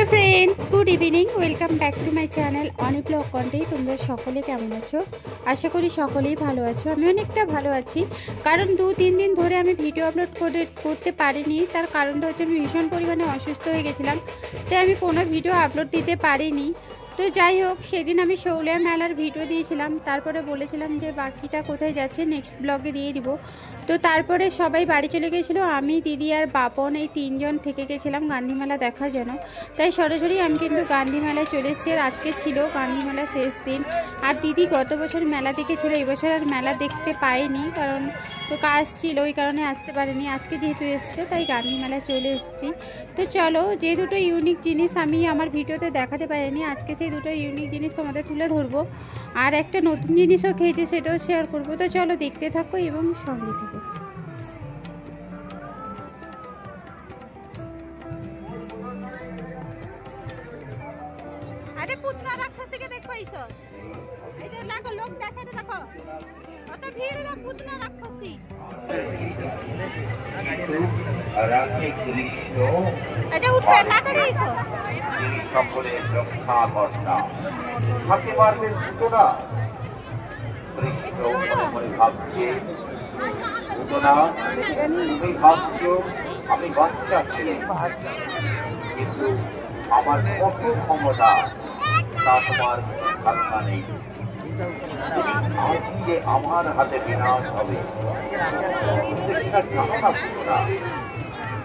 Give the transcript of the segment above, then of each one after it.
Friends good evening welcome back to my channel अनी ब्लग कन्टे। तुम्हारा सकले केमन आछो? आशा करी सकलेई भालो आछो। आमी अनेकटा भालो आछि, कारण 2-3 दिन धरे आमी भिडियो आपलोड करते पारिनी। तार कारणटा हच्छे आमी भीषण परिमाणे असुस्थ हये गेछिलाम, ताई आमी कोनो भिडियो आपलोड दिते पारिनी। तो যাই হোক সেদিন আমি শৌলিয়া মেলার ভিডিও দিয়েছিলাম, তারপরে বলেছিলাম যে বাকিটা কোথায় যাচ্ছে নেক্সট ব্লগে দিয়ে দিব। তো তারপরে সবাই বাড়ি চলে গেছিলো, আমি দিদি আর বাপন এই তিনজন থেকে গেছিলাম গান্ধী মেলা দেখার জন্য। তাই সরাসরি আমি কিন্তু গান্ধী মেলায় চলে এসেছি। আর আজকে ছিল গান্ধী মেলার শেষ দিন। আর দিদি গত বছর মেলা দেখেছিল, এবছর আর মেলা দেখতে পাইনি, কারণ তো কাজ ছিল ওই কারণে আসতে পারিনি। আজকে যেহেতু এসছে তাই গান্ধী মেলায় চলে এসেছি। তো চলো, যে দুটো ইউনিক জিনিস আমি আমার ভিডিওতে দেখাতে পারিনি, আজকে সেই দুটো ইউনিক জিনিস তোমাদের তুলে ধরবো। আর একটা নতুন জিনিসও খেয়েছি, সেটাও শেয়ার করবো। তো চলো দেখতে থাকো এবং সঙ্গে থেকো। আরে পুতনা রাক্ষসীকে দেখো, এইসব এই যে লাগো লোক দেখাতে দেখো, কত ভিড় না পুতনা রাক্ষসী। এটা উঠবে না করে এইসব সকলের রক্ষা কর্তা হাতে মারবেন পুতনা। ভাবছে পুতনা, তুমি ভাবছো আমি বাচ্চা ছেলে, কিন্তু আমার কত ক্ষমতা তা তোমার ধারণা নেই। আজকে আমার হাতে বিনাশ হবে,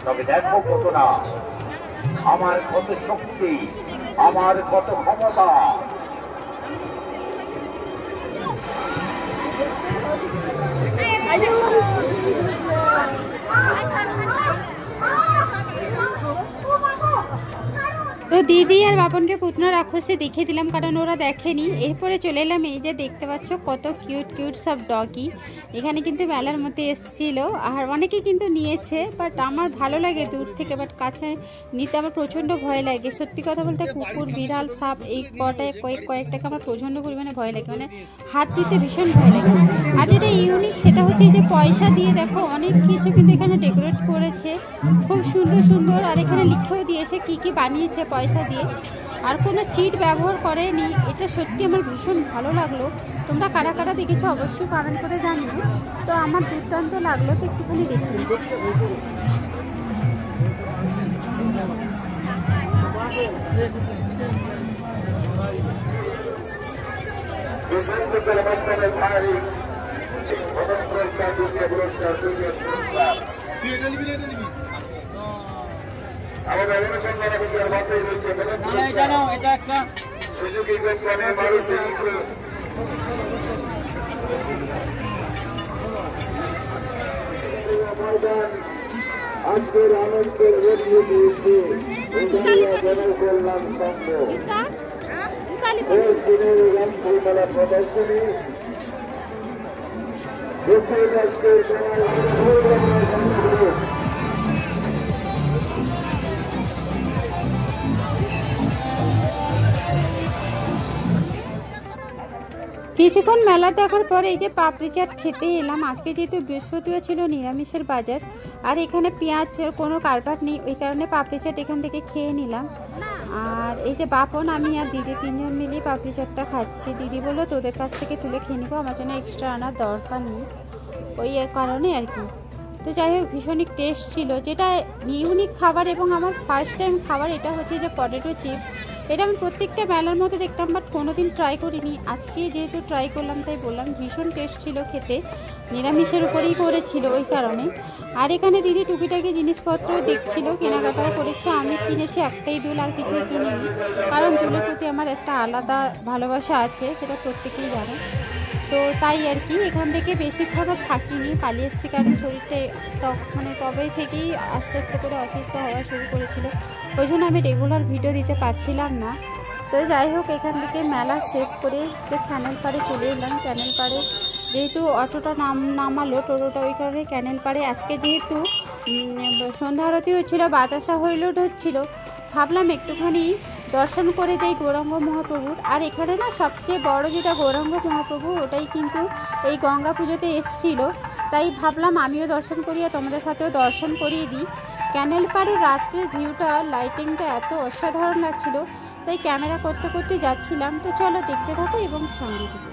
তবে দেখো পুতনা, আমার কত শক্তি, আমার কত ক্ষমতা। তো দিদি আর বাপনকে পুতনা রাক্ষসে দেখিয়ে দিলাম, কারণ ওরা দেখেনি। এরপরে চলে এলাম, এই যে দেখতে পাচ্ছ কত কিউট কিউট সব ডগি। এখানে কিন্তু মেলার মধ্যে এসেছিল, আর অনেকে কিন্তু নিয়েছে, বাট আমার ভালো লাগে দূর থেকে, বাট কাছে নিতে আমার প্রচণ্ড ভয় লাগে। সত্যি কথা বলতে কুকুর, বিড়াল, সাপ এই কয়েকটাকে আমার প্রচণ্ড পরিমাণে ভয় লাগে, মানে হাত দিতে ভীষণ ভয় লাগে। আর যেটা ইউনিক সেটা হচ্ছে যে পয়সা দিয়ে দেখো অনেক কিছু কিন্তু এখানে ডেকোরেট করেছে, খুব সুন্দর সুন্দর। আর এখানে লিখেও দিয়েছে কি কি বানিয়েছে পয়সা দিয়ে, আর কোনো চিট ব্যবহার করেনি। এটা সত্যি আমার ভীষণ ভালো লাগলো। তোমরা কারা কারা দেখেছো অবশ্যই কমেন্ট করে জানিও। তো আমার দুর্দান্ত লাগলো, তো একটুখানি দেখুন। আজকের আনন্দের মেলা প্রদর্শনী কিছুক্ষণ মেলা দেখার পরে এই যে পাপড়ি চাট খেতে এলাম। আজকে যেহেতু বৃহস্পতিবার ছিল, নিরামিষের বাজার, আর এখানে পেঁয়াজ কোনো কারবার নেই, ওই কারণে পাপড়ি চাট এখান থেকে খেয়ে নিলাম। আর এই যে বাপন, আমি আর দিদি তিনজন মিলিয়ে পাপড়ি চাটটা খাচ্ছি। দিদি বললো তোদের কাছ থেকে তুলে খেয়ে নিবো, আমার জন্য এক্সট্রা আনার দরকার নেই, ওই কারণে আর কি। তো যাই হোক, ভীষণই টেস্ট ছিল। যেটা ইউনিক খাবার এবং আমার ফার্স্ট টাইম খাবার, এটা হচ্ছে যে পটেটো চিপস। এটা আমি প্রত্যেকটা মেলার মধ্যে দেখতাম, বাট কোনোদিন ট্রাই করিনি। আজকে যেহেতু ট্রাই করলাম তাই বললাম, ভীষণ টেস্ট ছিল খেতে, নিরামিষের উপরেই করেছিল ওই কারণে। আর এখানে দিদি টুকিটাকি জিনিসপত্র দেখছিল, কেনাকাটাও করেছে। আমি কিনেছি একটাই দুল, আর কিছুই কিনিনি, কারণ দুলের প্রতি আমার একটা আলাদা ভালোবাসা আছে, সেটা প্রত্যেকেই জানে। তো তাই আর কি, এখান থেকে বেশিক্ষণ থাকিনি, পালিয়ে এসেছি, কারণ শরীরটা তবে থেকেই আস্তে আস্তে করে অসুস্থ হওয়া শুরু করেছিল, ওই জন্য আমি রেগুলার ভিডিও দিতে পারছিলাম না। তো যাই হোক, এখান থেকে মেলা শেষ করে যে ক্যানেল পাড়ে চলে এলাম। ক্যানেল পাড়ে যেহেতু অটোটা নামালো, টোটোটা, ওই কারণে ক্যানেল পাড়ে আজকে যেহেতু সন্ধ্যা আরতি হচ্ছিলো, বাতাসা হইলোড হচ্ছিলো, ভাবলাম একটুখানি দর্শন করে যাই গৌরাঙ্গ মহাপ্রভুর। আর এখানে না সবচেয়ে বড় যেটা গৌরাঙ্গ মহাপ্রভু, ওটাই কিন্তু এই গঙ্গা পুজোতে এসেছিল। তাই ভাবলাম আমিও দর্শন করি আর তোমাদের সাথেও দর্শন করিয়ে দিই। ক্যানেল পাড়ের রাত্রের ভিউটা, লাইটিংটা এত অসাধারণ লাগছিল, তাই ক্যামেরা করতে করতে যাচ্ছিলাম। তো চলো দেখতে থাকো এবং সঙ্গে থাকো।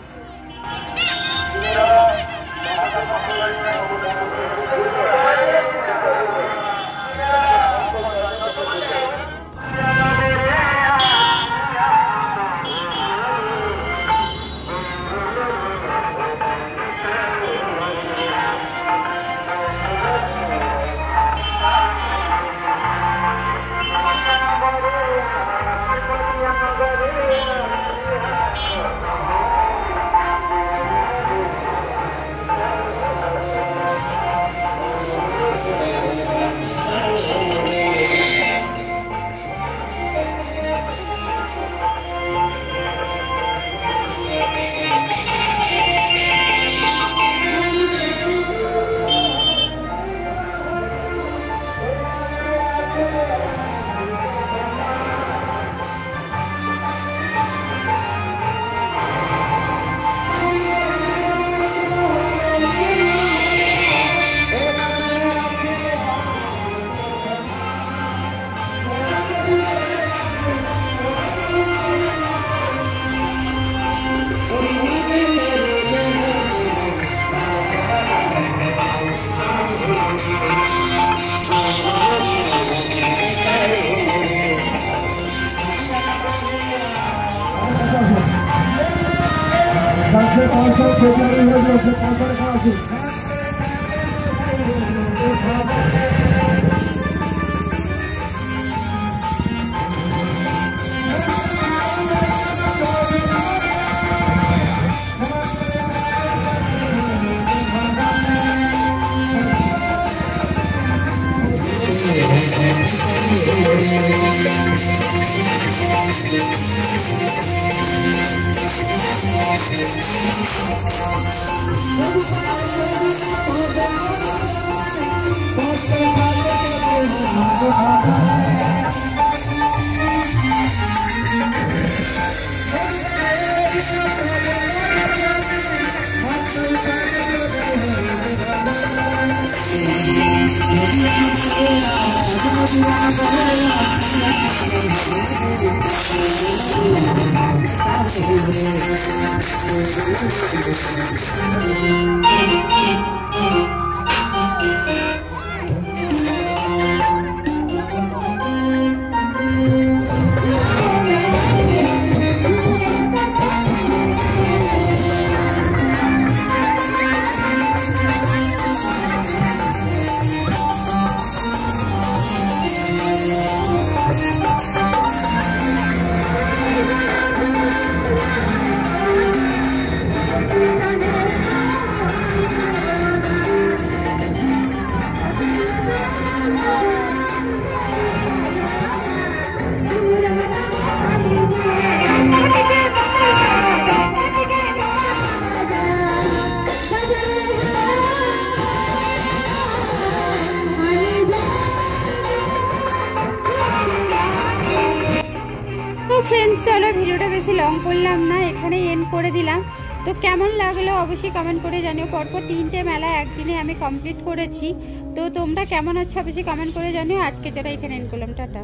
फ्रेंड्स चलो भिडियोटा बेशी लंग करलाम ना, एखाने एंड करे दिलाम। तो केमन लागलो अवश्य कमेंट करे जानियो। परपर 3টে मेला एकदिने आमी कमप्लीट करेছি। तो তোমরা কেমন আছো অবশ্যই কমেন্ট করে জানিও। আজকে যারা এখানে এন্ড করলাম, টাটা।